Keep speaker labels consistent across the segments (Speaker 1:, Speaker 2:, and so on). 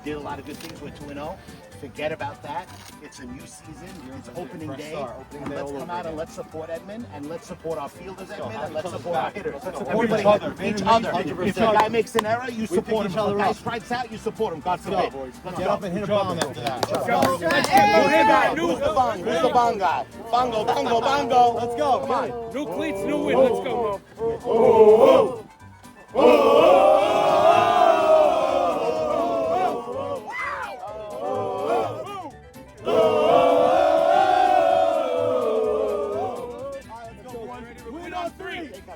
Speaker 1: did a lot of good things. We're 2-0. Forget about that. It's a new season. It's opening day. Let's come out and let's support Edmond, and let's support our fielders, Edmond, and let's support our hitters. Everybody, each other. If a guy makes an error, you support him. If a guy strikes out, you support him. God forbid. Let's get up and hit a bomb after that. Let's go. Who's the bong? Who's the bong guy? Bongo, bongo, bongo. Let's go. Come on.
Speaker 2: New cleats, new win. Let's go.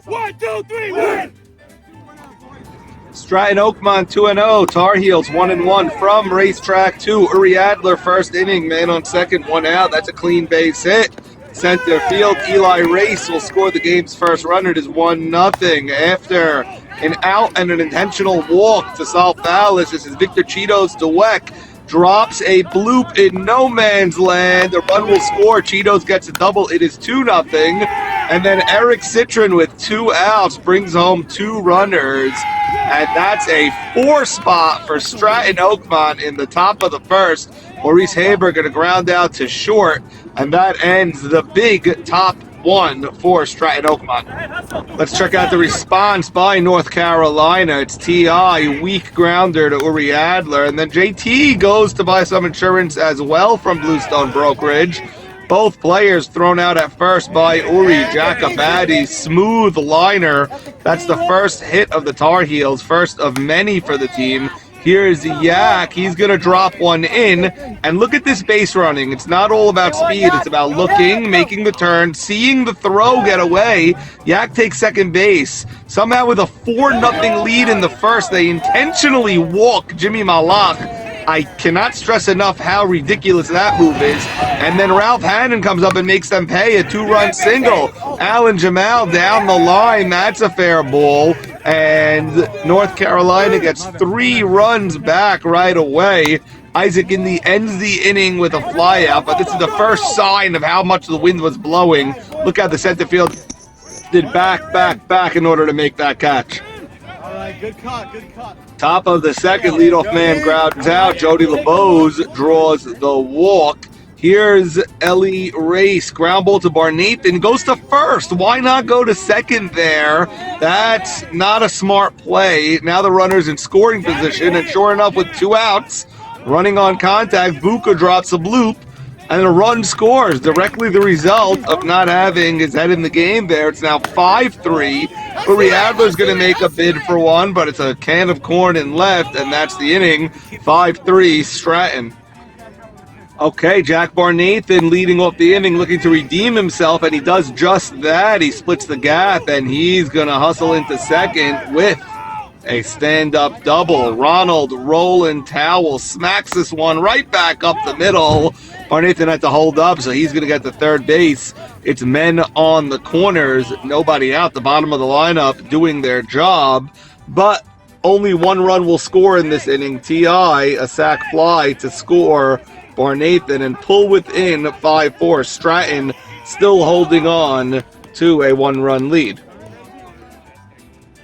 Speaker 2: One, two, three, win!
Speaker 3: Stratton Oakmont 2-0. Tar Heels 1-1 from Racetrack 2. Uri Adler first inning, man on second, one out. That's a clean base hit. Center field, Eli Race will score the game's first run. It is 1-0 after an out and an intentional walk to Sal Fowlis. This is Victor Cheetos Dweck. Drops a bloop in no man's land. The run will score. Cheetos gets a double. It is 2-0. And then Eric Citron with 2 outs brings home 2 runners. And that's a 4 spot for Stratton Oakmont in the top of the first. Maurice Haber going to ground out to short. And that ends the big top 1 for Stratton Oakmont. Let's check out the response by North Carolina. It's T.I., weak grounder to Uri Adler. And then J.T. goes to buy some insurance as well from Bluestone Brokerage. Both players thrown out at first by Uri Jacobaddy. Smooth liner. That's the first hit of the Tar Heels, first of many for the team. Here's Yak. He's going to drop one in. And look at this base running. It's not all about speed. It's about looking, making the turn, seeing the throw get away. Yak takes second base. Somehow with a 4-0 lead in the first, they intentionally walk Jimmy Malak. I cannot stress enough how ridiculous that move is. And then Ralph Hannon comes up and makes them pay a 2-run single. Alan Jamal down the line. That's a fair ball. And North Carolina gets 3 runs back right away. Isaac Indy ends the inning with a flyout, but this is the first sign of how much the wind was blowing. Look how the center field did back in order to make that catch.
Speaker 4: All right, good cut, good cut.
Speaker 3: Top of the second, leadoff man grounds out. Jody LeBose draws the walk. Here's Ellie Race. Ground ball to Barnathan. Goes to first. Why not go to second there? That's not a smart play. Now the runner's in scoring position, and sure enough, with 2 outs, running on contact, Buka drops a bloop, and a run scores. Directly the result of not having his head in the game there. It's now 5-3. Uri Adler's going to make a bid for one, but it's a can of corn in left, and that's the inning. 5-3, Stratton. Okay, Jack Barnathan leading off the inning, looking to redeem himself, and he does just that. He splits the gap, and he's going to hustle into second with a stand-up double. Ronald Roland Towell smacks this one right back up the middle. Barnathan had to hold up, so he's going to get to third base. It's men on the corners, nobody out. The bottom of the lineup doing their job, but only 1 run will score in this inning. T.I., a sac fly to score Barnathan and pull within 5-4. Stratton still holding on to a 1-run lead.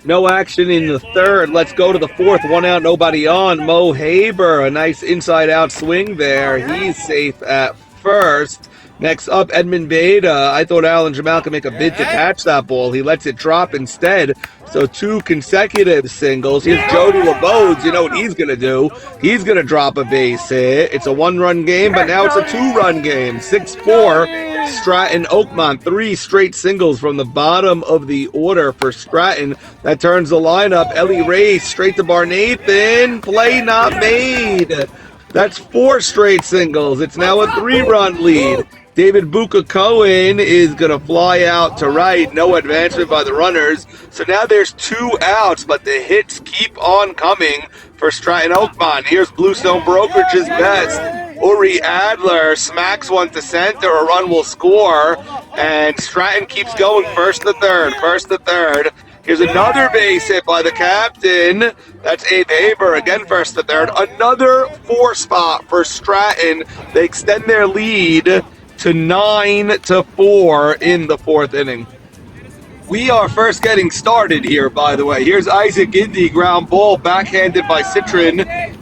Speaker 3: No action in the third. Let's go to the fourth. 1 out, nobody on. Mo Haber, a nice inside-out swing there. He's safe at first. Next up, Edmund Beta. I thought Alan Jamal could make a bid to catch that ball. He lets it drop instead. So 2 consecutive singles. Here's Jody LeBose. You know what he's going to do? He's going to drop a base hit. It's a 1-run game, but now it's a 2-run game. 6-4, Stratton Oakmont. 3 straight singles from the bottom of the order for Stratton. That turns the lineup. Ellie Race straight to Barnathan. Play not made. That's 4 straight singles. It's now a 3-run lead. David Buka Cohen is going to fly out to right. No advancement by the runners. So now there's 2 outs, but the hits keep on coming for Stratton Oakmont. Here's Bluestone Brokerage's best. Uri Adler smacks one to center. A run will score. And Stratton keeps going first to third. Here's another base hit by the captain. That's Abe Haber, again first to third. Another 4 spot for Stratton. They extend their lead to 9-4 in the 4th inning. We are first getting started here, by the way. Here's Isaac Indy, ground ball, backhanded by Citron.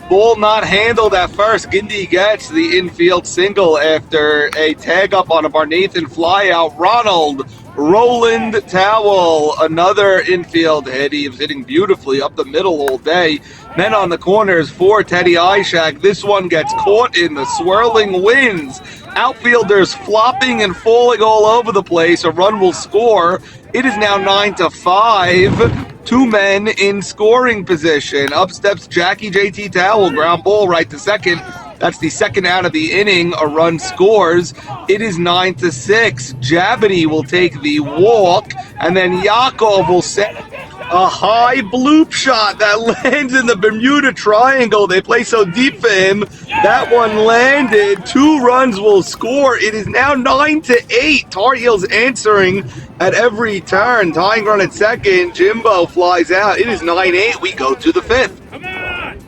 Speaker 3: Ball not handled at first. Gindy gets the infield single after a tag up on a Barnathan flyout. Ronald Roland Towel, another infield hit. He was hitting beautifully up the middle all day. Men on the corners for Teddy Ishak. This one gets caught in the swirling winds. Outfielders flopping and falling all over the place. A run will score. It is now 9-5. Two men in scoring position. Up steps Jackie JT Towel. Ground ball right to second. That's the second out of the inning. A run scores. It is 9-6. Javity will take the walk, and then Yakov will set a high bloop shot that lands in the Bermuda Triangle. They play so deep for him. That one landed. 2 runs will score. It is now 9-8. Tar Heels answering at every turn. Tying run at second. Jimbo flies out. It is 9-8. We go to the 5th.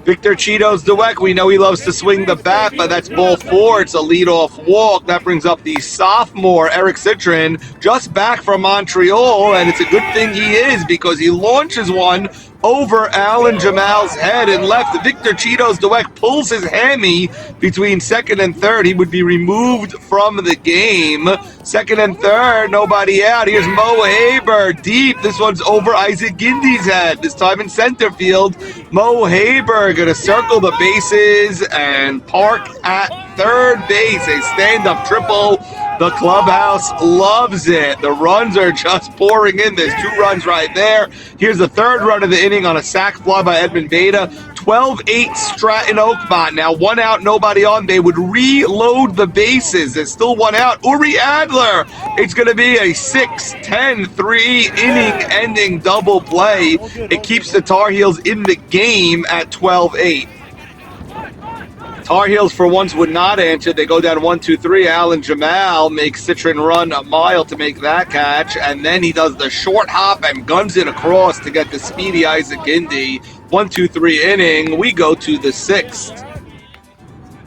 Speaker 3: Victor Cheetos Dweck, we know he loves to swing the bat, but that's ball 4. It's a leadoff walk. That brings up the sophomore, Eric Citron, just back from Montreal, and it's a good thing he is because he launches one over Alan Jamal's head and left. Victor Cheetos Dweck pulls his hammy between second and third. He would be removed from the game. Second and third, nobody out. Here's Mo Haber deep. This one's over Isaac Gindy's head. This time in center field. Mo Haber gonna circle the bases and park at third base. A stand-up triple. The clubhouse loves it. The runs are just pouring in. There's 2 runs right there. Here's the third run of the inning on a sac fly by Edmund Beta. 12-8 Stratton Oakmont. Now 1 out, nobody on. They would reload the bases. There's still 1 out. Uri Adler. It's going to be a 6-10-3 inning-ending double play. It keeps the Tar Heels in the game at 12-8. Tar Heels for once would not answer. They go down 1-2-3. Alan Jamal makes Citron run a mile to make that catch, and then he does the short hop and guns it across to get the speedy Isaac Gindy. 1-2-3 inning. We go to the 6th.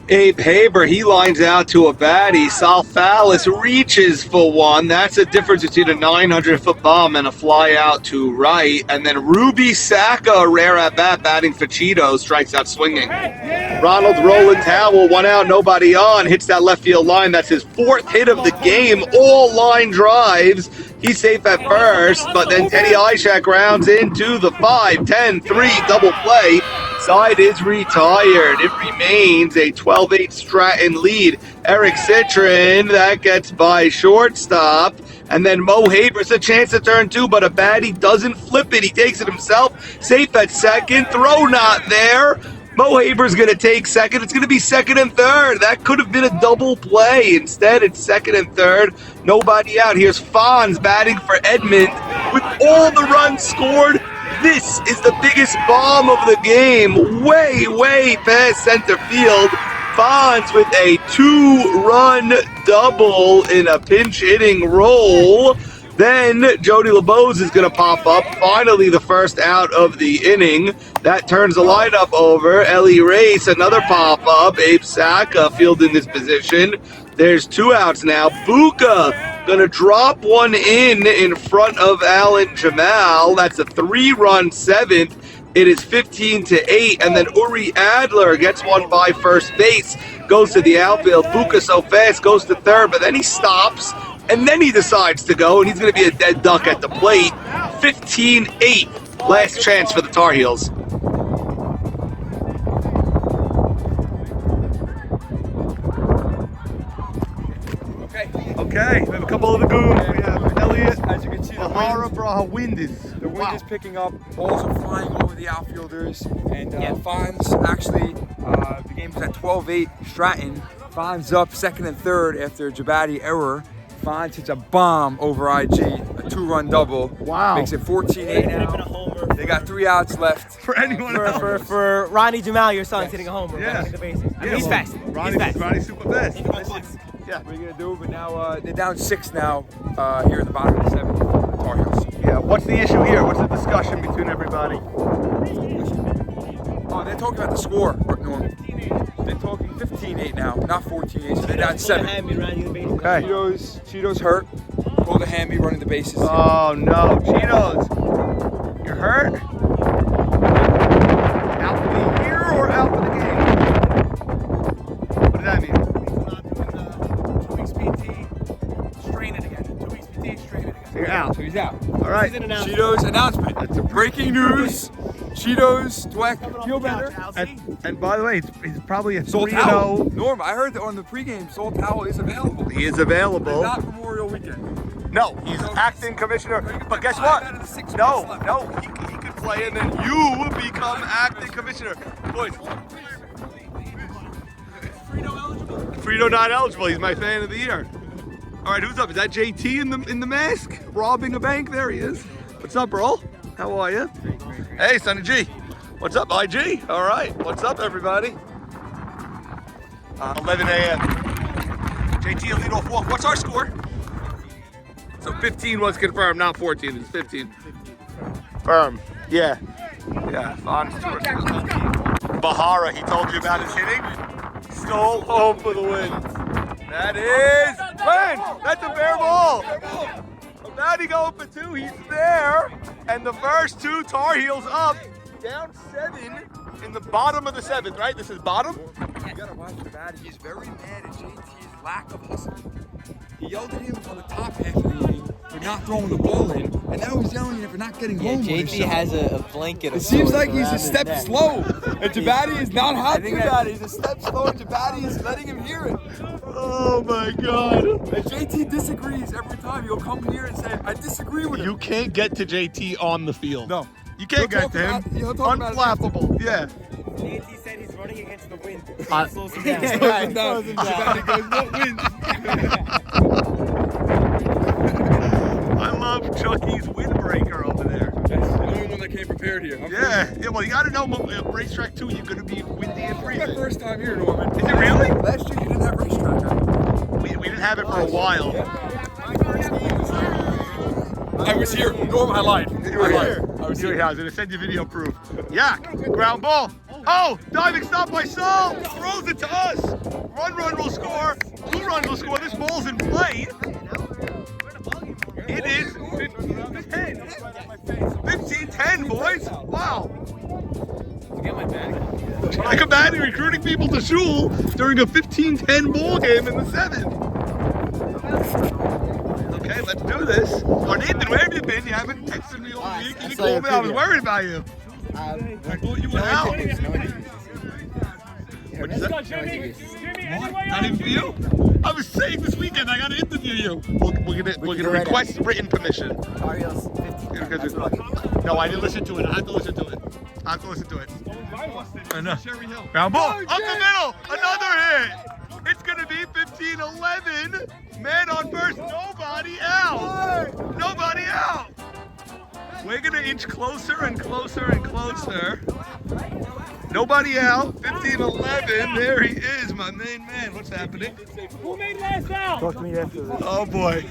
Speaker 3: Abe Haber, he lines out to a baddie. Salfalis reaches for one. That's the difference between a 900-foot bomb and a fly out to right. And then Ruby Saka, a rare at bat, batting for Cheetos, strikes out swinging. Ronald Roland Towel, 1 out, nobody on, hits that left field line. That's his 4th hit of the game. All line drives. He's safe at first, but then Teddy Ishak rounds into the 5-10-3 double play. Side is retired. It remains a 12-8 Stratton lead. Eric Citron, that gets by shortstop. And then Mo Haber's a chance to turn 2, but a baddie doesn't flip it. He takes it himself. Safe at second. Throw not there. Mo Haber's going to take second. It's going to be second and third. That could have been a double play. Instead, it's second and third. Nobody out. Here's Fonz batting for Edmund. With all the runs scored, this is the biggest bomb of the game. Way, way past center field. Fonz with a 2-run double in a pinch hitting roll. Then Jody LeBose is going to pop up. Finally, the first out of the inning. That turns the lineup over. Ellie Race, another pop-up. Abe Saka fielding this position. There's 2 outs now. Buka going to drop one in front of Alan Jamal. That's a 3-run 7th. It is 15-8, and then Uri Adler gets one by first base, goes to the outfield. Buka so fast, goes to third, but then he stops, and then he decides to go, and he's going to be a dead duck at the plate. 15-8, last chance for the Tar Heels. Okay, we have a couple of the goons. We have Elliot.
Speaker 4: As you can see,
Speaker 3: The wind is
Speaker 4: picking up. Balls are flying over the outfielders. And Fonz, actually, the game was at 12-8 Stratton. Fonz up second and third after a Jabati error. Fonz hits a bomb over IG, a 2-run double.
Speaker 3: Wow.
Speaker 4: Makes it 14-8 now. They got 3 outs left.
Speaker 3: for anyone else.
Speaker 5: For Ronnie Jamal, your son's hitting a homer.
Speaker 3: Yes.
Speaker 5: The bases. I mean, he's fast.
Speaker 3: Ronnie's super fast.
Speaker 4: Yeah, what are you gonna do? But now they're down 6 now here in the bottom of the 7th. Tar Heels.
Speaker 3: Yeah, what's the issue here? What's the discussion between everybody?
Speaker 4: Oh, they're talking about the score, Norm. They're talking 15-8 now, not 14-8, so they're down 7.
Speaker 3: Okay.
Speaker 4: Cheetos hurt. Pulled a hammy running the bases.
Speaker 3: Oh no, Cheetos, you're hurt? Out for the year or out for the game? right.
Speaker 5: Season announcement.
Speaker 4: Cheetos announcement. Breaking news. Cheetos, Dweck, feel better.
Speaker 3: And by the way, he's probably a
Speaker 4: Salt
Speaker 3: 3-0.
Speaker 4: towel. Norm, I heard that on the pregame, Salt towel is available.
Speaker 3: He is available.
Speaker 4: Not Memorial Weekend.
Speaker 3: No, he's acting commissioner. But guess what? No, he could play and then you become acting commissioner. Boys. Frito not eligible. He's my fan of the year. All right, who's up? Is that JT in the mask? Robbing a bank? There he is. What's up, bro? How are you? Hey, Sonny G. What's up, IG? All right. What's up, everybody? 11 a.m. JT, a leadoff walk. What's our score? So 15 was confirmed, not 14. It's 15. Firm. Yeah. Yeah. Honest. Bahara, he told you about his hitting. Stole home for the win. That is Glenn. That's a fair ball. Batting going for 2. He's there. And the first 2 Tar Heels up. Down 7 in the bottom of the 7th, right? This is bottom?
Speaker 4: You gotta watch the bat. He's very mad at JT's lack of hustle. He yelled at him on the top half of the inning for not throwing the ball in, and now he's yelling at him for not getting home.
Speaker 5: JT has a blanket.
Speaker 4: It seems like he's a step slow, and Jabati is not happy about it. He's a step slow, and Jabati is letting him hear it.
Speaker 3: Oh my God.
Speaker 4: And JT disagrees every time. He'll come here and say, I disagree with him.
Speaker 3: You can't get to JT on the field.
Speaker 4: No.
Speaker 3: You can't get to him. Unflappable. Yeah.
Speaker 5: JT said he's running against the wind.
Speaker 3: Uh,
Speaker 5: Slows him down.
Speaker 4: Jabati goes, what wins?
Speaker 3: I love Chucky's windbreaker over there.
Speaker 4: That's the only one that came prepared here.
Speaker 3: Yeah, well, you got to know Racetrack 2, you're going to be windy and
Speaker 4: My
Speaker 3: freezing.
Speaker 4: first time here, Norman.
Speaker 3: Is it really?
Speaker 4: Last year you didn't have Racetrack.
Speaker 3: We didn't have it for a while.
Speaker 4: I was here. Norm, I lied.
Speaker 3: You were here. I was here. I was going to send you video proof. Yak, ground ball. Oh, diving stop by Saul. Throws it to us. Run will score. 2 runs will score. This ball's in play. It is 15-10. 15-10, boys. Wow. Like a baddie recruiting people to shul during a 15-10 ball game in the 7th. Okay, let's do this. Oh, Nathan, where have you been? You haven't texted me all week. You called me. I was worried about you. I thought you went out. What'd you say? Not even for you? I was saying this weekend I gotta interview you. We're gonna request written permission. No, I didn't listen to it. I have to listen to it. I know. Ground ball. Up the middle. Another hit. It's gonna be 15-11. Man on first. Nobody out. Nobody out. We're gonna inch closer and closer and closer. Nobody out. 15-11. There he is, my main man. What's happening?
Speaker 2: Who made last out?
Speaker 5: Talk to me after this.
Speaker 3: Oh boy.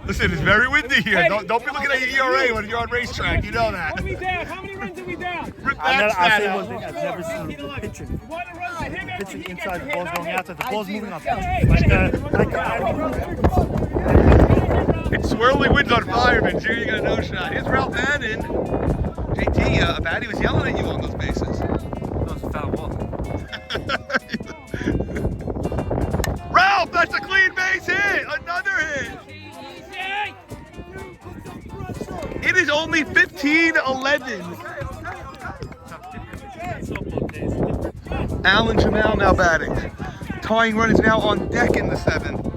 Speaker 3: Listen, it's very windy here. Don't be looking at your ERA when you're on Racetrack. You know that.
Speaker 2: What are we down? How many runs are we down?
Speaker 3: Rip that stat out.
Speaker 5: I've never seen pitching.
Speaker 2: What a run to him after
Speaker 5: Pitching
Speaker 2: he gets
Speaker 5: inside,
Speaker 2: a
Speaker 5: the
Speaker 2: hit.
Speaker 5: ball's going outside, the ball's moving up.
Speaker 3: It's swirling winds on firemen. Here you got a no shot. Here's Ralph Hannon. JT, Batty was yelling at you on those bases.
Speaker 5: That was a foul ball.
Speaker 3: Ralph, that's a clean base hit. Another hit. It is only 15-11. Alan Jamal now batting. Tying run is now on deck in the 7th.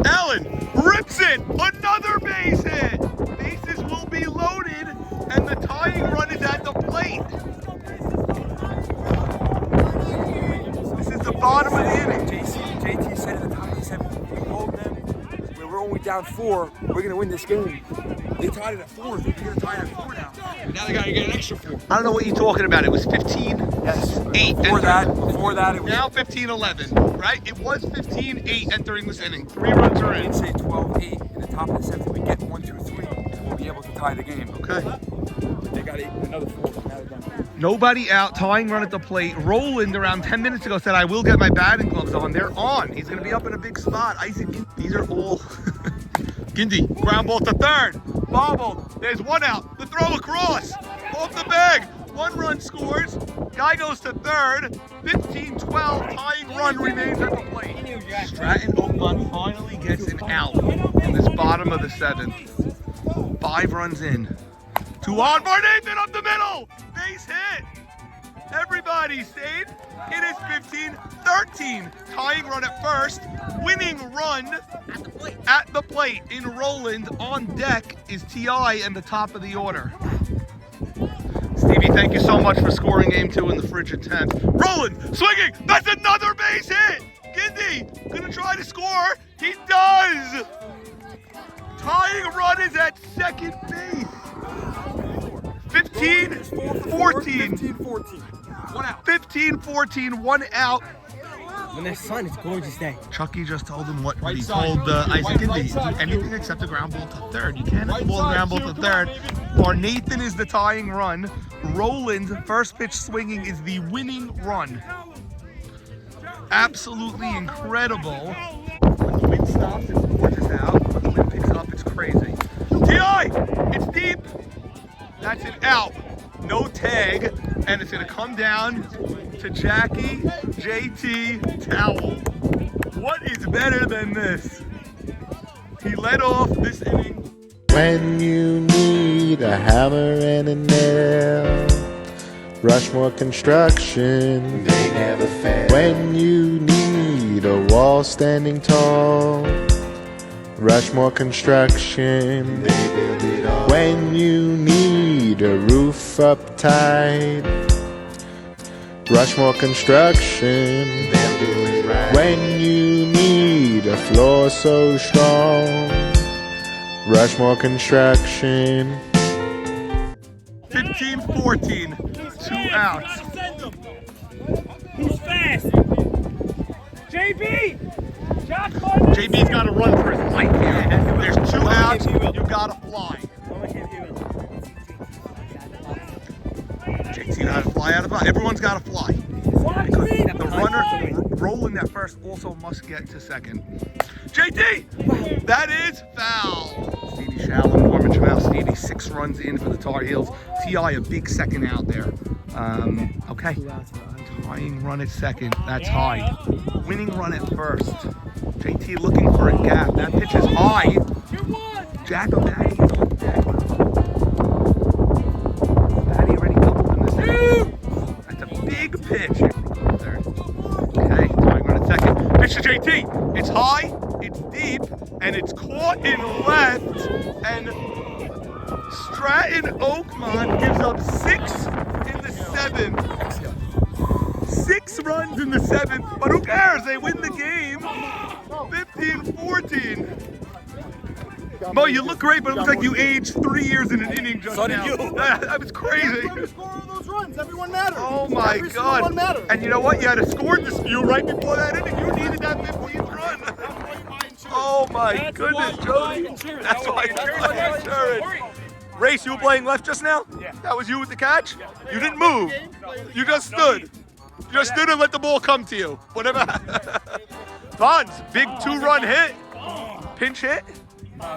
Speaker 3: Allen rips it. Another base hit. Bases will be loaded, and the tying run is at the plate. This is the bottom of the inning.
Speaker 4: JT said at the top of the 7th, we told them we're only down 4, we're going to win this game. They tied it at 4, they're going to tie it at 4 now. Now they got to get an extra 4.
Speaker 3: I don't know what you're talking about. It was 15-8.
Speaker 4: Yes. Before that, it was...
Speaker 3: Now 15-11, right? It was 15-8 entering this inning. 3 runs are in.
Speaker 4: They say 12-8 in the top of the 7th. We get 1, 2, 3, we'll be able to tie the game.
Speaker 3: Okay.
Speaker 4: They got another 4. Now they're done.
Speaker 3: Nobody out, tying run at the plate. Roland around 10 minutes ago said, I will get my batting gloves on. They're on. He's going to be up in a big spot. Isaac, these are all... Gindy, ground ball to third. Bobbled. There's 1 out. The throw across. Off the bag. 1 run scores. Guy goes to third. 15-12. Tying run remains at the plate. Stratton Oakmont finally gets an out in this bottom of the 7th. 5 runs in. 2 on for Nathan up the middle. Base hit. Everybody safe. It is 15-13. Tying run at first. Winning run at the plate in Roland. On deck is T.I. and the top of the order. Stevie, thank you so much for scoring game 2 in the frigid 10th. Roland swinging. That's another base hit. Gindy gonna try to score. He does. Tying run is at second base. 15-14.
Speaker 4: 15-14. 1 out.
Speaker 3: 15-14, 1 out.
Speaker 5: When there's sun, it's a gorgeous day.
Speaker 3: Chucky just told him what he told Isaac Gindy. Anything except the ground ball to third. You can't have the ball ground ball to third. For Nathan is the tying run. Roland, first pitch swinging, is the winning run. Absolutely incredible. When the wind stops, it's gorgeous out. When the wind picks up, it's crazy. T.I. It's deep. That's an out. No tag. And it's going to come down to Jackie, JT, Towel. What is better than this? He led off this inning.
Speaker 6: When you need a hammer and a nail, Rushmore Construction, they never fail. When you need a wall standing tall, Rushmore Construction, they build it all. When you need a roof up tight, Rushmore Construction, they'll do it right. When you need a floor so strong, Rushmore Construction.
Speaker 3: 15-14, 2 outs.
Speaker 2: Who's fast? JB!
Speaker 3: JB's got to run for his life here. There's 2 outs, you got to fly. JT got to fly out of the everyone's got to fly. The runner, Roland at first, also must get to second. JT! That is foul. Stevie Shallon, Norman Jamal, Stevie 6 runs in for the Tar Heels. T.I. a big second out there. Okay. Tying run at second. That's high. Winning run at first. JT looking for a gap. That pitch is high. Jack O'Batty is on deck. Batty already doubled in this inning. That's a big pitch. Okay, tying run at second. Pitch to JT. It's high, it's deep, and it's caught in left. And Stratton Oakmont gives up 6 in the 7th. 6 runs in the 7th, but who cares? They win the game. 15-14. Mo, you look great, but it looks like you aged 3 years in an inning just now. So did you. That was crazy.
Speaker 1: Score all those runs. Everyone matters.
Speaker 3: Oh my God.
Speaker 1: One matters.
Speaker 3: And you know what? You had a score dispute right before that inning. You needed that 15th run. Oh my goodness, Jody. That's why insurance. Race, you were playing left just now? Yeah. That was you with the catch? You didn't move. You just stood. You just stood and let the ball come to you. Whatever. Fonz, big 2-run hit. Pinch hit.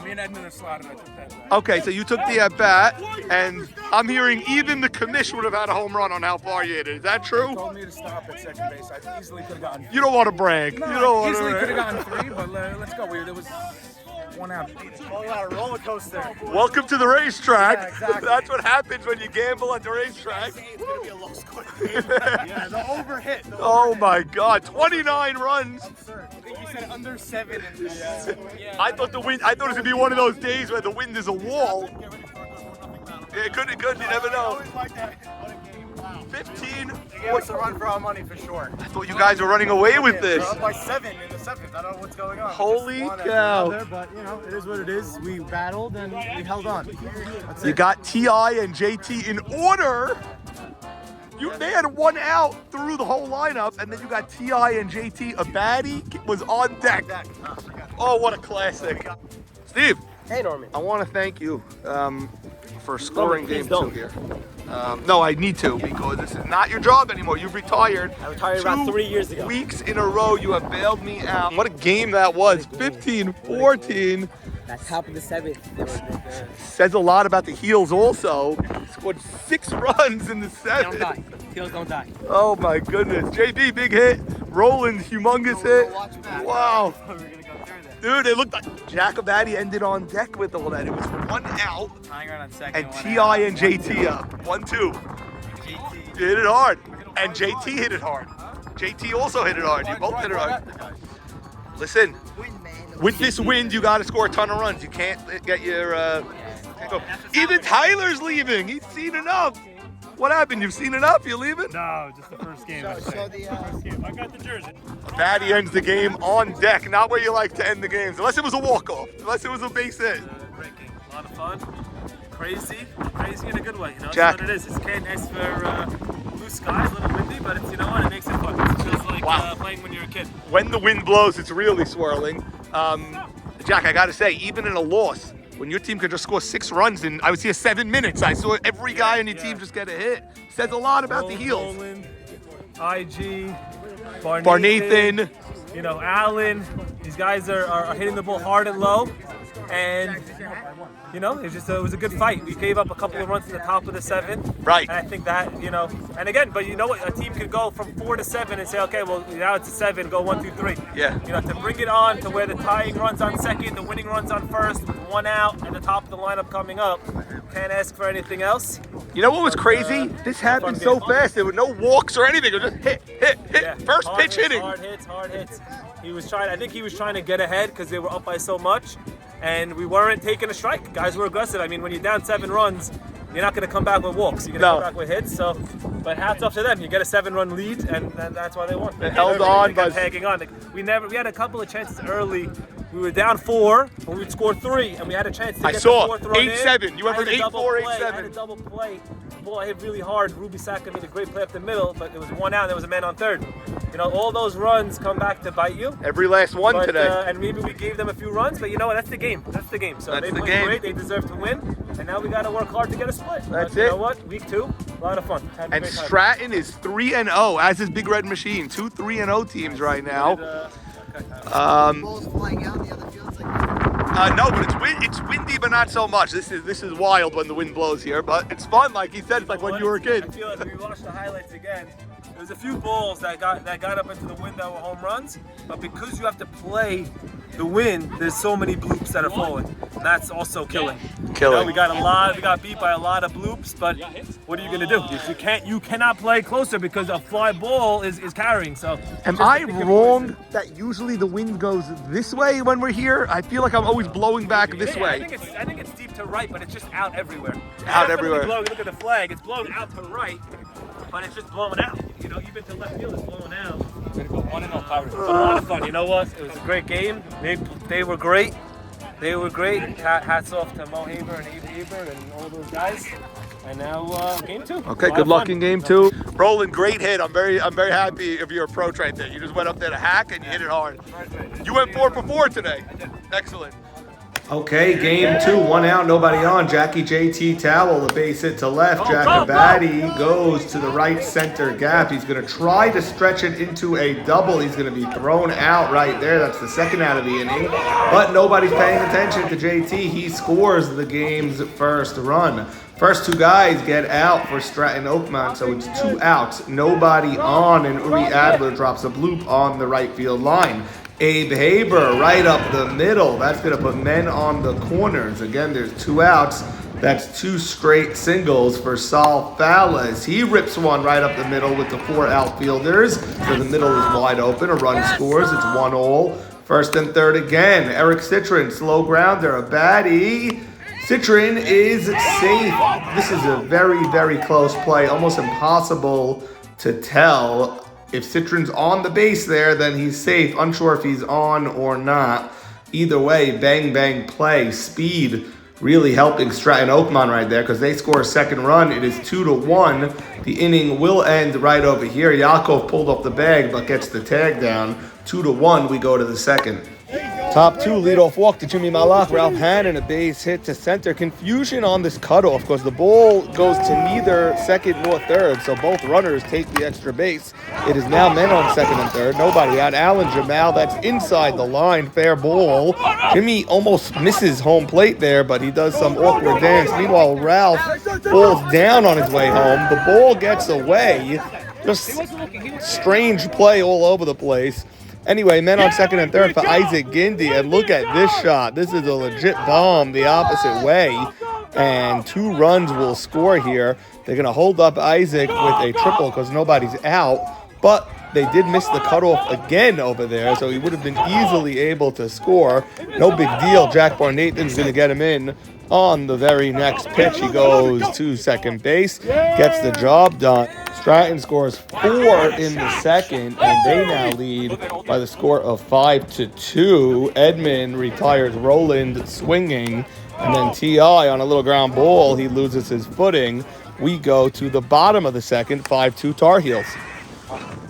Speaker 4: Me and Edmund are slotted. I took that.
Speaker 3: Okay, so you took the at-bat, and I'm hearing even the commish would have had a home run on how far you hit it. Is that true?
Speaker 4: He told me to stop at second base. I easily could have gotten.
Speaker 3: You don't want to brag.
Speaker 4: No,
Speaker 3: you don't want
Speaker 4: easily
Speaker 3: to
Speaker 4: could have gotten 3, but let's go. There was 1 out.
Speaker 5: All about a roller coaster.
Speaker 3: Welcome to the racetrack.
Speaker 5: Yeah, exactly.
Speaker 3: That's what happens when you gamble at the racetrack.
Speaker 1: It's going to be a low score. Yeah, the overhit.
Speaker 3: Oh my God, 29 runs.
Speaker 5: I think you said under 7.
Speaker 3: I thought it was gonna be one of those days where the wind is a wall. Yeah, it could, you never know. 15.
Speaker 5: They gave us a run for our money for sure.
Speaker 3: I thought you guys were running away with this.
Speaker 5: We're up by 7 in the 7th. I don't know what's going on.
Speaker 3: Holy cow.
Speaker 5: But, you know, it is what it is. We battled and we held on. That's
Speaker 3: You
Speaker 5: it.
Speaker 3: got T.I. and JT in order. They had 1 out through the whole lineup, and then you got T.I. and JT. A baddie was on deck. Oh, what a classic. Steve.
Speaker 5: Hey, Norman.
Speaker 3: I want to thank you for scoring game 2 here. No, I need to, because this is not your job anymore. You've retired.
Speaker 5: I retired about 3 years ago.
Speaker 3: 2 weeks in a row, you have bailed me out. What a game that was. 15-14.
Speaker 5: That top of the 7th.
Speaker 3: Says a lot about the Heels also. Scored 6 runs in the 7th.
Speaker 5: Don't die. Heels don't die.
Speaker 3: Oh my goodness. JB, big hit. Roland, humongous hit. Wow. Dude, it looked like Jacobati ended on deck with all that. It was 1 out,
Speaker 2: On second,
Speaker 3: and T.I. and JT up. 1-2.
Speaker 2: JT.
Speaker 3: You hit it hard. And JT hit it hard. JT also hit it hard. You both hit it hard. Listen, with this wind, you got to score a ton of runs. You can't get your... can't go. Even Tyler's leaving. He's seen enough. What happened? You've seen enough? You're leaving?
Speaker 2: No, just the first game. First game. I got the jersey.
Speaker 3: Batty ends the game on deck, not where you like to end the games, unless it was a walk-off, unless it was a base hit.
Speaker 2: Great game. A lot of fun. Crazy in a good way. You know,
Speaker 3: Jack.
Speaker 2: that's what it is. It's can't ask for blue skies, a little windy, but it's, you know what, it makes it fun. It feels like playing when you're a kid.
Speaker 3: When the wind blows, it's really swirling. Jack, I gotta say, even in a loss, when your team could just score 6 runs in, I would see 7 minutes, I saw every guy on your team just get a hit. Says a lot about the heels.
Speaker 2: Roland, IG,
Speaker 3: Barnathan.
Speaker 2: you know, Allen. These guys are hitting the ball hard and low, and you know, it was a good fight. We gave up a couple of runs in the top of the 7th.
Speaker 3: Right.
Speaker 2: And I think that, you know, and again, but you know what, a team could go from 4 to 7 and say, okay, well now it's a 7, go 1, 2, 3.
Speaker 3: Yeah.
Speaker 2: You know, to bring it on to where the tying runs on second, the winning runs on first, with 1 out, and the top of the lineup coming up. Can't ask for anything else.
Speaker 3: You know what was crazy? This happened so fast. There were no walks or anything. It was just hit.
Speaker 2: Yeah.
Speaker 3: First
Speaker 2: Hard
Speaker 3: pitch
Speaker 2: hits,
Speaker 3: hitting.
Speaker 2: Hard hits. I think he was trying to get ahead because they were up by so much, and we weren't taking a strike. Guys were aggressive. I mean, when you're down 7 runs, you're not going to come back with walks. You're going to come back with hits. So, but hats off to them. You get a 7-run lead, and that's why they won.
Speaker 3: They held on,
Speaker 2: but
Speaker 3: but
Speaker 2: tagging on. We had a couple of chances early. We were down 4, and we'd score 3, and we had a chance to get the 4th run in.
Speaker 3: 8-7. You went from 8-4, 8-7.
Speaker 2: I had a double play. Ball hit really hard. Ruby Saka made a great play up the middle, but it was 1 out. And there was a man on third. You know, all those runs come back to bite you.
Speaker 3: Every last one today.
Speaker 2: And maybe we gave them a few runs, but you know what? That's the game. That's the game. So
Speaker 3: That's
Speaker 2: they
Speaker 3: the
Speaker 2: played
Speaker 3: game.
Speaker 2: great. They deserve to win. And now we got to work hard to get a split.
Speaker 3: That's
Speaker 2: but you
Speaker 3: it.
Speaker 2: know what? Week 2, a lot of fun. Had a
Speaker 3: And
Speaker 2: great time.
Speaker 3: Stratton is 3-0, as is Big Red Machine. 2 3-0 teams right now.
Speaker 7: Balls flying out in the other fields like
Speaker 3: No, but it's windy, but not so much. This is wild when the wind blows here, but it's fun. Like he said, it's like when you were a
Speaker 2: I
Speaker 3: kid.
Speaker 2: feel like we watched the highlights again. There's a few balls that got up into the wind that were home runs, but because you have to play the wind, there's so many bloops that are falling. And that's also killing. You know, we got beat by a lot of bloops, but what are you gonna do? You cannot play closer because a fly ball is carrying. So
Speaker 3: Am I wrong that usually the wind goes this way when we're here? I feel like I'm always blowing back this way.
Speaker 2: I think it's deep to right, but it's just out everywhere.
Speaker 3: Out everywhere.
Speaker 2: Blowing, look at the flag. It's blowing out to right, but it's just blowing out. You know, even to left field, it's blowing out. We're gonna go 1-0 Pirates. But a lot of fun. You know what? It was a great game. They were great. They were great. Hats off to Mo Haber and Abe Haber and all those guys. And now game 2.
Speaker 3: Okay, good luck in game 2. Roland, great hit. I'm very happy of your approach right there. You just went up there to hack and you hit it hard. You went 4 for 4 today. Excellent. Okay, game 2, 1 out, nobody on. Jackie JT Towel, the base hit to left. Jacobati goes to the right center gap. He's going to try to stretch it into a double. He's going to be thrown out right there. That's the 2nd out of the inning. But nobody's paying attention to JT. He scores the game's first run. First 2 guys get out for Stratton Oakmont, so it's 2 outs, nobody on, and Uri Adler drops a bloop on the right field line. Abe Haber right up the middle. That's going to put men on the corners. Again, there's 2 outs. That's 2 straight singles for Saul Fallas. He rips one right up the middle with the 4 outfielders. So the middle is wide open. A run scores. It's 1-all. First and third again. Eric Citron, slow grounder, a baddie. Citron is safe. This is a very, very close play. Almost impossible to tell. If Citron's on the base there, then he's safe. Unsure if he's on or not. Either way, bang, bang play. Speed really helping Stratton Oakmont right there because they score a 2nd run. It is 2-1. The inning will end right over here. Yakov pulled off the bag but gets the tag down. 2-1, we go to the 2nd. Top 2, leadoff walk to Jimmy Malach. Ralph Hannon, a base hit to center. Confusion on this cutoff because the ball goes to neither 2nd nor 3rd, so both runners take the extra base. It is now men on 2nd and 3rd. Nobody out. Alan Jamal, that's inside the line. Fair ball. Jimmy almost misses home plate there, but he does some awkward dance. Meanwhile, Ralph falls down on his way home. The ball gets away. Just strange play all over the place.
Speaker 6: Anyway, men on second and third for Isaac Gindy, and look at this shot. This is a legit bomb the opposite way, and 2 runs will score here. They're going to hold up Isaac with a triple because nobody's out, but they did miss the cutoff again over there, so he would have been easily able to score. No big deal. Jack Barnathan's going to get him in on the very next pitch. He goes to second base, gets the job done. Stratton scores 4 in the second, and they now lead by the score of 5-2. Edmond retires Roland swinging, and then T.I. on a little ground ball, he loses his footing. We go to the bottom of the second, 5-2 Tar Heels.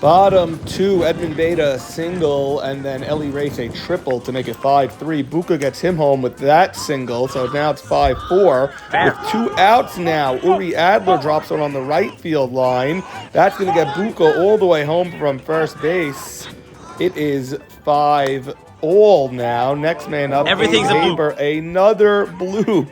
Speaker 6: Bottom 2, Edmund Beta single, and then Ellie Race a triple to make it 5-3. Buka gets him home with that single, so now it's 5-4. With 2 outs now, Uri Adler drops one on the right field line. That's going to get Buka all the way home from first base. It is 5-all now. Next man up,
Speaker 8: Everything's a bloop.
Speaker 6: Another bloop.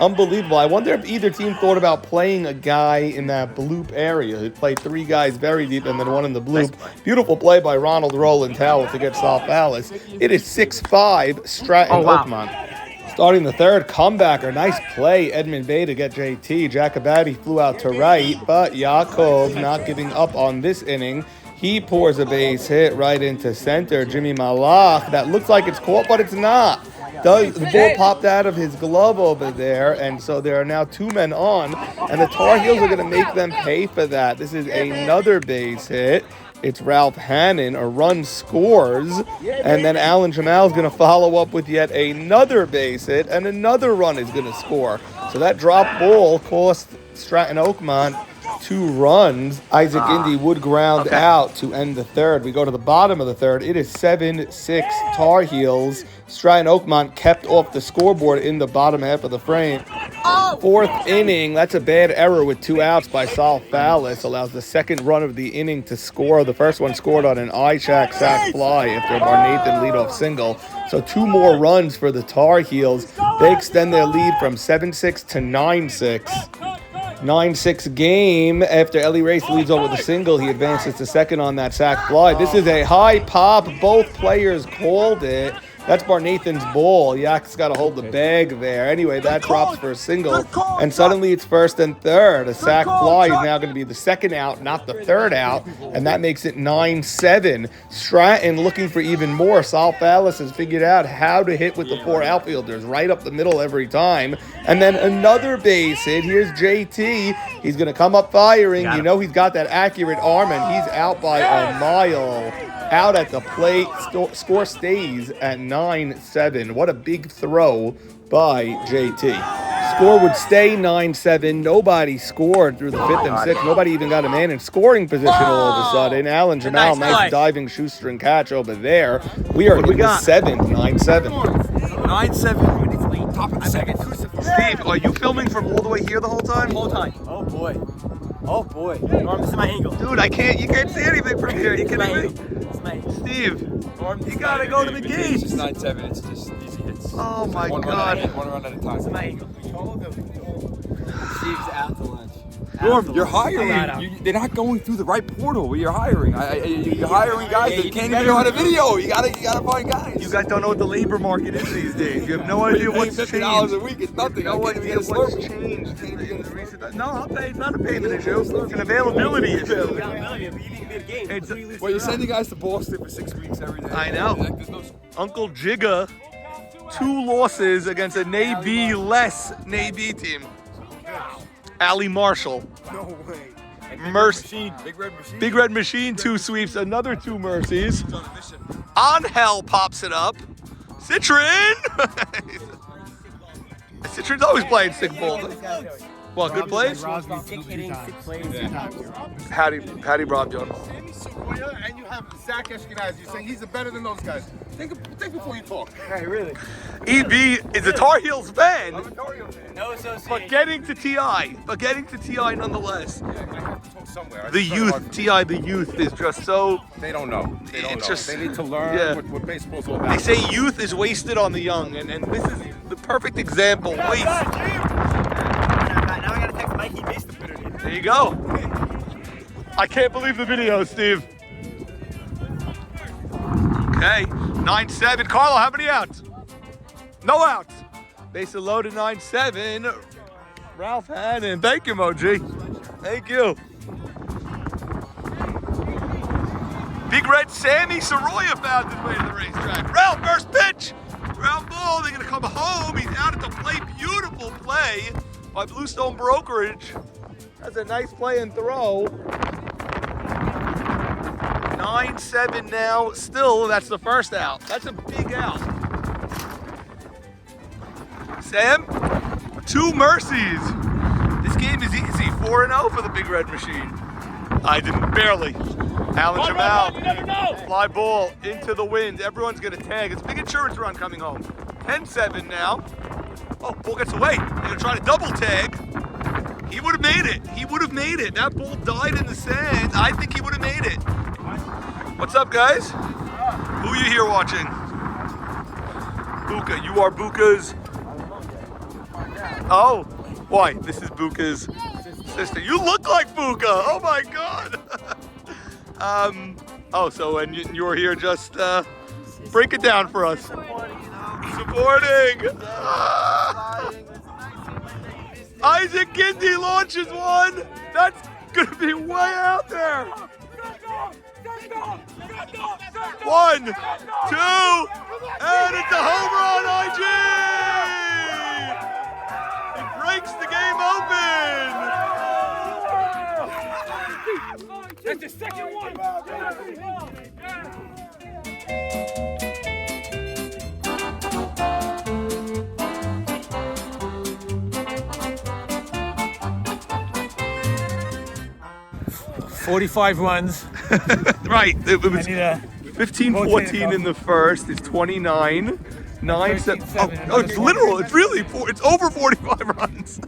Speaker 6: Unbelievable. I wonder if either team thought about playing a guy in that bloop area. He played 3 guys very deep and then one in the bloop. Beautiful play by Ronald Roland Howell to get Sal Fallis. It is 6-5 Stratton Oakmont. Starting the third, comebacker. Nice play, Edmund Bay to get JT. Jacobati flew out to right, but Yakov not giving up on this inning. He pours a base hit right into center. Jimmy Malach, that looks like it's caught, but it's not. The ball popped out of his glove over there, and so there are now 2 men on, and the Tar Heels are going to make them pay for that. This is another base hit. It's Ralph Hannon. A run scores, and then Alan Jamal is going to follow up with yet another base hit, and another run is going to score. So that drop ball cost Stratton Oakmont 2 runs. Isaac Indy would ground out to end the third. We go to the bottom of the third. It is 7-6 Tar Heels. Stratton Oakmont kept off the scoreboard in the bottom half of the frame. 4th inning. That's a bad error with 2 outs by Sal Fallis. Allows the second run of the inning to score. The first one scored on an eye-check sac fly after a Barnathan leadoff single. So 2 more runs for the Tar Heels. They extend their lead from 7-6 to 9-6. 9-6 game. After Ellie Race leads over the single, he advances to second on that sac fly. This is a high pop. Both players called it. That's Barnathan's ball. Yak's got to hold the bag there. Anyway, that drops for a single, and suddenly it's 1st and 3rd. A sac fly is now going to be the second out, not the third out, and that makes it 9-7. Stratton looking for even more. Sal Fallis has figured out how to hit with the 4 outfielders right up the middle every time. And then another base hit. Here's JT. He's going to come up firing. You know he's got that accurate arm, and he's out by a mile. Out at the plate. Score stays at 9-7. What a big throw by JT. Score would stay 9-7. Nobody scored through the 5th and 6th. Nobody even got a man in scoring position all of a sudden. Alan Jamal, nice diving shoestring catch over there. We are in the 7th, 9-7.
Speaker 4: 9-7. Top of the second.
Speaker 3: Steve, are you filming from all the way here the whole time?
Speaker 8: Whole time. Oh boy. Oh boy. Norm, this is my angle.
Speaker 3: Dude, you can't see anything from here. You kidding me? Steve,
Speaker 4: You gotta go to the gate. It's just 9-7. It's just easy hits.
Speaker 3: Oh my
Speaker 4: One
Speaker 3: God.
Speaker 4: run at a time.
Speaker 8: This is my angle. Steve's out to lunch.
Speaker 4: Norm, you're hiring. They're not going through the right portal where you're hiring. You're hiring guys that can't even know how to video. You gotta find guys.
Speaker 3: You guys don't know what the labor market is these days. You have no idea what's changed.
Speaker 4: $50 a week is nothing.
Speaker 3: No idea what's changed. No, I'll pay. It's not a payment issue. It's an availability issue.
Speaker 4: Well, you're sending guys to Boston for 6 weeks every day.
Speaker 3: I know.
Speaker 4: There's no...
Speaker 3: Uncle Jigga, 2 losses against a Navy-less Navy team. Ali Marshall.
Speaker 4: No way.
Speaker 3: Big Red Machine, 2 sweeps, another 2 mercies. Angel pops it up. Citron! Citron's always playing sick ball. Well, good plays? Patty Rob Jones.
Speaker 1: And you have Zach Ashkenazi saying he's better than those guys. Think before you talk.
Speaker 8: Hey, really?
Speaker 3: EB is a Tar Heels fan.
Speaker 1: I'm a Tar Heels fan.
Speaker 8: No association.
Speaker 3: But getting to TI nonetheless.
Speaker 1: Yeah, I have to talk somewhere.
Speaker 3: The youth, TI, the youth is just so...
Speaker 1: They don't know. They don't know.
Speaker 3: Just,
Speaker 1: they need to learn what baseball's all about.
Speaker 3: They say youth is wasted on the young, and this is the perfect example. Waste.
Speaker 8: Now I gotta text Mikey Base to put it in.
Speaker 3: There you go. I can't believe the video, Steve. Okay, 9-7. Carlo, how many outs? No outs. Bases loaded, 9-7. Ralph Hannon. Thank you, Moji. Thank you. Big Red Sammy Soroya found his way to the racetrack. Ralph, first pitch. Ground ball. They're going to come home. He's out at the plate. Beautiful play by Bluestone Brokerage. That's a nice play and throw. 9-7 now. Still, that's the first out. That's a big out. Sam, 2 mercies. This game is easy. 4-0 for the Big Red Machine. I didn't, barely. Alan Jamal, fly ball into the wind. Everyone's gonna tag. It's a big insurance run coming home. 10-7 now. Oh, ball gets away. They're gonna try to double tag. He would have made it. He would have made it. That ball died in the sand. I think he would have made it. What's up, guys? Who are you here watching? Buka. You are Buka's. Oh, why? This is Buka's sister. You look like Buka. Oh my God. Oh, so and you're here just break it down for us. Supporting. Isaac Gindy launches one. That's gonna be way out there. 1, 2, and it's a home run, IG. It breaks the game open.
Speaker 2: That's the second one. 45 runs.
Speaker 3: Right. It was
Speaker 2: I need a
Speaker 3: 15-14 in the first. It's 29. 9-7. Oh, it's literal. It's really. It's over 45 runs.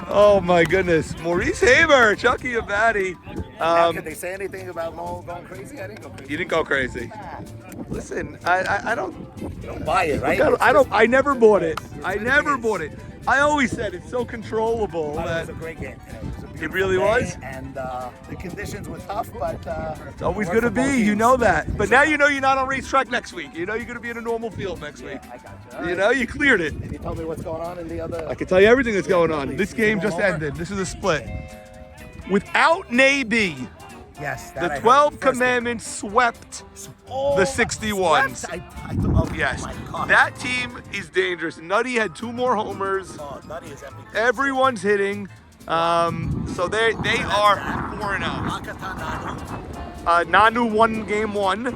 Speaker 3: Oh my goodness. Maurice Hamer, Chucky Abadi.
Speaker 1: Did they say anything about Mo going crazy? I didn't go crazy.
Speaker 3: You didn't go crazy. Listen, I don't.
Speaker 1: You don't buy it, right?
Speaker 3: I never bought it. I never bought it. I always said it's so controllable.
Speaker 1: It
Speaker 3: That
Speaker 1: was a great game.
Speaker 3: it really was.
Speaker 1: And the conditions were tough, but
Speaker 3: It's always going to be. You know that. But now you know you're not on Racetrack next week. You know you're going to be in a normal field next week.
Speaker 1: I got you.
Speaker 3: You know you cleared it.
Speaker 1: Can you tell me what's going on in the other?
Speaker 3: I can tell you everything that's going on. This game just ended. This is a split. Without Naby,
Speaker 1: Yes.
Speaker 3: the 12 Commandments swept the 61s. Yes.
Speaker 1: My God.
Speaker 3: That team is dangerous. Nutty had 2 more homers.
Speaker 1: Oh, Nutty is MVP.
Speaker 3: Everyone's hitting. So they are 4-0. Nanu won game 1.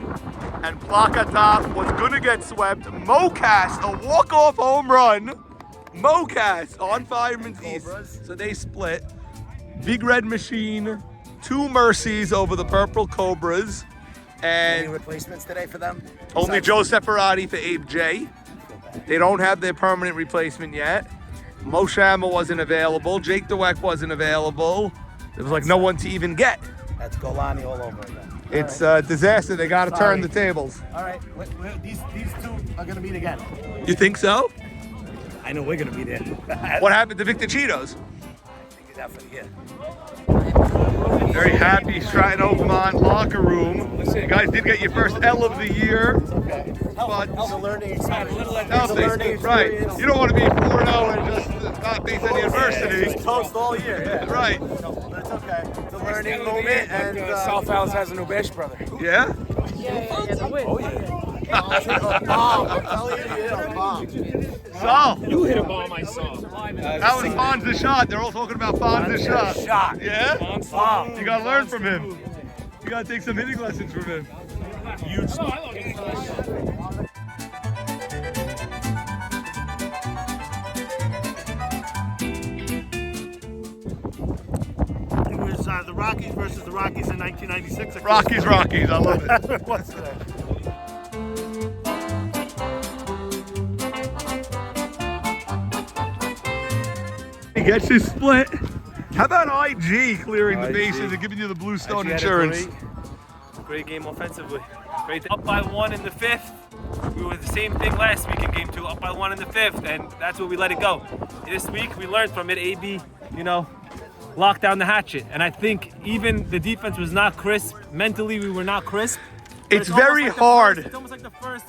Speaker 3: And Plakata was going to get swept. Mocas, a walk-off home run. Mocas on Fireman's East. So they split. Big Red Machine, 2 mercies over the Purple Cobras.
Speaker 1: Any
Speaker 3: And
Speaker 1: replacements today for them?
Speaker 3: only Joe Separati for Abe J. They don't have their permanent replacement yet. Mo Shama wasn't available. Jake DeWeck wasn't available. There was like no one to even get.
Speaker 1: That's Golani all over again.
Speaker 3: It's a disaster. They got to turn the
Speaker 1: Sorry.
Speaker 3: tables.
Speaker 1: All right. These 2 are going to meet again.
Speaker 3: You think so?
Speaker 1: I know we're going to be there.
Speaker 3: What happened to Victor Cheetos?
Speaker 1: Figured that for the year.
Speaker 3: Very happy Stratton Oakmont locker room. You guys did get your first L of the year.
Speaker 1: Okay.
Speaker 3: But
Speaker 1: It's a learning experience.
Speaker 3: healthy, right? You don't want to be 4-0 and just not face any adversity.
Speaker 1: Toast all year, yeah.
Speaker 3: Right.
Speaker 1: That's okay. It's a learning moment, and
Speaker 2: South Allis has a new bash brother.
Speaker 3: Yeah?
Speaker 1: I'm telling you,
Speaker 3: Sal,
Speaker 2: You hit a bomb, I saw.
Speaker 3: that was Fonz's shot. They're all talking about Fonz's shot. Yeah? You gotta learn from him. You gotta take some hitting lessons from him.
Speaker 2: Huge.
Speaker 5: It was the Rockies versus the Rockies in 1996.
Speaker 3: Rockies, I love it.
Speaker 5: What's today?
Speaker 3: He gets his split. How about IG clearing the
Speaker 2: IG.
Speaker 3: bases and giving you the Bluestone
Speaker 2: Actually had a
Speaker 3: insurance?
Speaker 2: Great game offensively. Great. Up by 1 in the 5th. We were the same thing last week in game 2, up by 1 in the 5th, and that's where we let it go. This week we learned from it. AB, locked down the hatchet, and I think even the defense was not crisp. Mentally, we were not crisp,
Speaker 3: It's
Speaker 2: almost
Speaker 3: very
Speaker 2: like the
Speaker 3: hard.
Speaker 2: It's almost like the first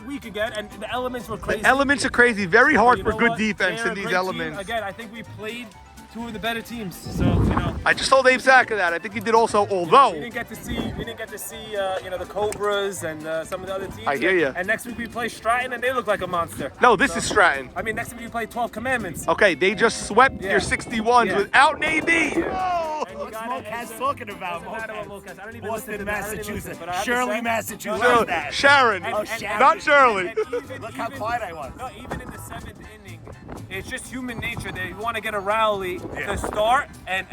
Speaker 2: week again, and the elements were crazy.
Speaker 3: The elements are crazy. Very hard
Speaker 2: You
Speaker 3: for
Speaker 2: know
Speaker 3: good
Speaker 2: what?
Speaker 3: defense
Speaker 2: They're
Speaker 3: in
Speaker 2: a
Speaker 3: these
Speaker 2: great team.
Speaker 3: elements.
Speaker 2: Again, I think we played two of the better teams. So, you know.
Speaker 3: I just told Abe Sack of that. I think he did also,
Speaker 2: We
Speaker 3: although.
Speaker 2: didn't get to see, you know, the Cobras and some of the other teams.
Speaker 3: I hear ya.
Speaker 2: And next week we play Stratton, and they look like a monster.
Speaker 3: No, this is Stratton.
Speaker 2: I mean, next week we play 12 Commandments.
Speaker 3: Okay, they just swept
Speaker 2: Yeah.
Speaker 3: your 61s
Speaker 2: Yeah.
Speaker 3: without Navy. Oh.
Speaker 2: And you
Speaker 5: What's
Speaker 2: gotta-
Speaker 5: Mocas talking about?
Speaker 2: Doesn't matter what Mocas. I don't even listen to
Speaker 5: Boston,
Speaker 2: that. I don't even listen,
Speaker 5: Massachusetts.
Speaker 2: but I have to
Speaker 5: Shirley,
Speaker 2: say-
Speaker 5: Massachusetts.
Speaker 2: No,
Speaker 5: Who's that?
Speaker 3: Sharon.
Speaker 2: And-
Speaker 5: Oh,
Speaker 2: and-
Speaker 5: Sharon.
Speaker 3: Not Shirley.
Speaker 5: Look how quiet I was.
Speaker 2: No, even in the 7th inning, it's just human nature that you want to get a rally
Speaker 5: Yeah.
Speaker 2: to start and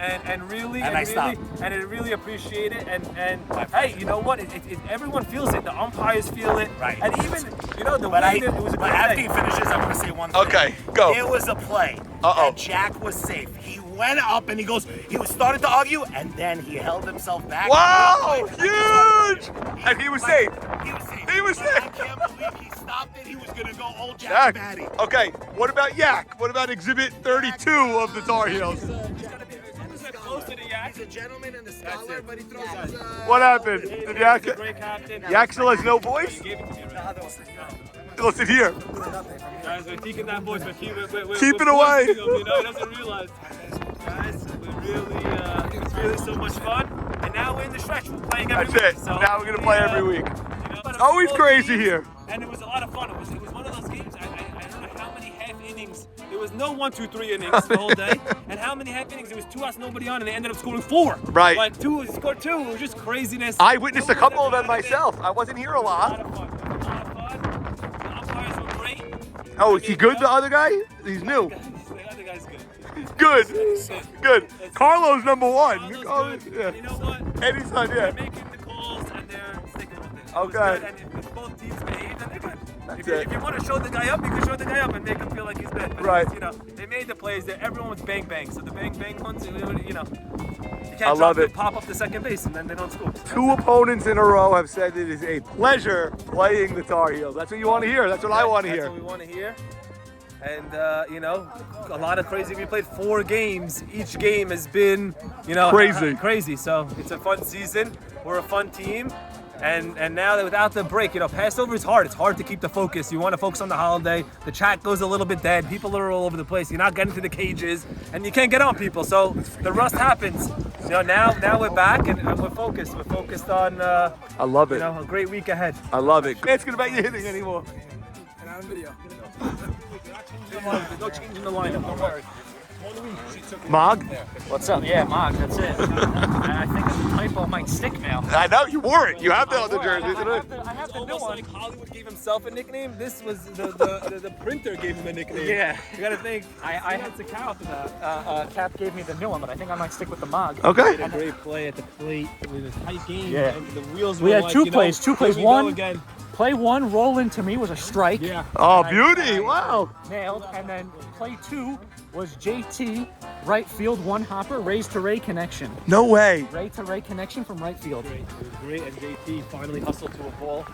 Speaker 2: really
Speaker 5: And I stopped.
Speaker 2: and I really appreciate it and hey, you know what? Everyone feels it. The umpires feel it.
Speaker 5: Right.
Speaker 2: And even the
Speaker 5: But
Speaker 2: way that it was a
Speaker 5: but
Speaker 2: great
Speaker 5: after
Speaker 2: day.
Speaker 5: he finishes, I'm gonna say one thing.
Speaker 3: Okay, go.
Speaker 5: There was a play.
Speaker 3: Uh-oh.
Speaker 5: And Jack was safe. He went up and he was starting to argue, and then he held himself back.
Speaker 3: Wow, huge! And he was safe.
Speaker 5: He was safe.
Speaker 3: He was
Speaker 5: But
Speaker 3: safe.
Speaker 5: I can't believe he stopped it. He was gonna go old
Speaker 3: Yak.
Speaker 5: Jack Batty.
Speaker 3: Okay, what about Yak? What about Exhibit 32 of the Tar Heels?
Speaker 2: Closer to Yak.
Speaker 5: He's a gentleman and a
Speaker 2: That's
Speaker 5: scholar,
Speaker 2: it.
Speaker 5: but he throws his,
Speaker 3: What happened? Did Yak?
Speaker 2: He's a great captain.
Speaker 3: Yak still has no voice?
Speaker 2: He gave it to me already.
Speaker 3: Listen here.
Speaker 2: Guys, we're taking that voice, but keep
Speaker 3: Keep it away.
Speaker 2: You know, he doesn't realize. Guys, it's really so much fun. And now we're in the stretch. We're playing every
Speaker 3: That's
Speaker 2: week.
Speaker 3: it.
Speaker 2: So
Speaker 3: Now we're gonna play every week.
Speaker 2: It's
Speaker 3: always crazy here.
Speaker 2: And it was a lot of fun. It was one of those games. I don't know how many half innings. There was no 1, 2, 3 innings the whole day. And how many half innings? There was 2 outs, nobody on, and they ended up scoring 4.
Speaker 3: Right.
Speaker 2: Like scored 2. It was just craziness.
Speaker 3: I witnessed a
Speaker 2: Nobody
Speaker 3: couple of them
Speaker 2: ever had it.
Speaker 3: myself. I wasn't here a
Speaker 2: A lot
Speaker 3: lot.
Speaker 2: of fun. A lot of fun. The umpires were great.
Speaker 3: Oh, is he good, the other guy? He's new.
Speaker 2: The other guy's good.
Speaker 3: Good. Good. Carlo's number 1.
Speaker 2: Carlos
Speaker 3: Carlos,
Speaker 2: good.
Speaker 3: yeah.
Speaker 2: And you know what?
Speaker 3: Eddie's son,
Speaker 2: They're
Speaker 3: yeah.
Speaker 2: making the calls and they're sticking with it.
Speaker 3: Okay.
Speaker 2: It was good. And if both teams behave, then they're good.
Speaker 3: That's
Speaker 2: If you want to show the guy up, you can show the guy up and make him feel like he's good. But
Speaker 3: Right.
Speaker 2: You know, they made the plays that everyone was bang bang. So the bang bang ones, you know, you can't
Speaker 3: I love it.
Speaker 2: pop up the second base and then they don't score.
Speaker 3: 2 opponents in a row have said it is a pleasure playing the Tar Heels. That's what you want to hear. That's what I want to
Speaker 2: That's
Speaker 3: hear.
Speaker 2: what we want to hear. And, a lot of crazy. We played 4 games. Each game has been,
Speaker 3: Crazy.
Speaker 2: Crazy. So it's a fun season. We're a fun team. And now that without the break, Passover is hard. It's hard to keep the focus. You want to focus on the holiday. The chat goes a little bit dead. People are all over the place. You're not getting to the cages, and you can't get on people. So the rust happens. Now we're back and we're focused. We're focused on
Speaker 3: I love it.
Speaker 2: a great week ahead.
Speaker 3: I love it. It's gonna make you hitting anymore.
Speaker 2: And on video. There's no changing the lineup. Don't worry.
Speaker 3: Mog?
Speaker 9: What's up? Yeah, Mark, that's it. I think the typo might stick now.
Speaker 3: I know you wore it. You have the other jersey, isn't it?
Speaker 9: I have
Speaker 2: It's
Speaker 9: the new
Speaker 2: almost
Speaker 9: one.
Speaker 2: like Hollywood gave himself a nickname. This was the printer gave him a nickname.
Speaker 9: Yeah.
Speaker 2: You gotta think.
Speaker 9: I
Speaker 2: had to count for that.
Speaker 9: Cap gave me the new one, but I think I might stick with the Mog.
Speaker 3: Okay.
Speaker 2: A great play at the plate. It was a tight game.
Speaker 9: Yeah.
Speaker 2: And the wheels
Speaker 9: We
Speaker 2: were
Speaker 9: had
Speaker 2: like,
Speaker 9: two
Speaker 2: you know,
Speaker 9: plays. Two plays.
Speaker 2: here we go
Speaker 9: One
Speaker 2: again.
Speaker 9: Play 1, roll into me was a strike.
Speaker 2: Yeah.
Speaker 3: Oh, beauty. Wow.
Speaker 9: Nailed. And then play 2 was JT, right field, 1 hopper, raise to Ray connection.
Speaker 3: No way.
Speaker 9: Ray to Ray connection from right field.
Speaker 2: Great. It was great. And JT finally hustled to a ball.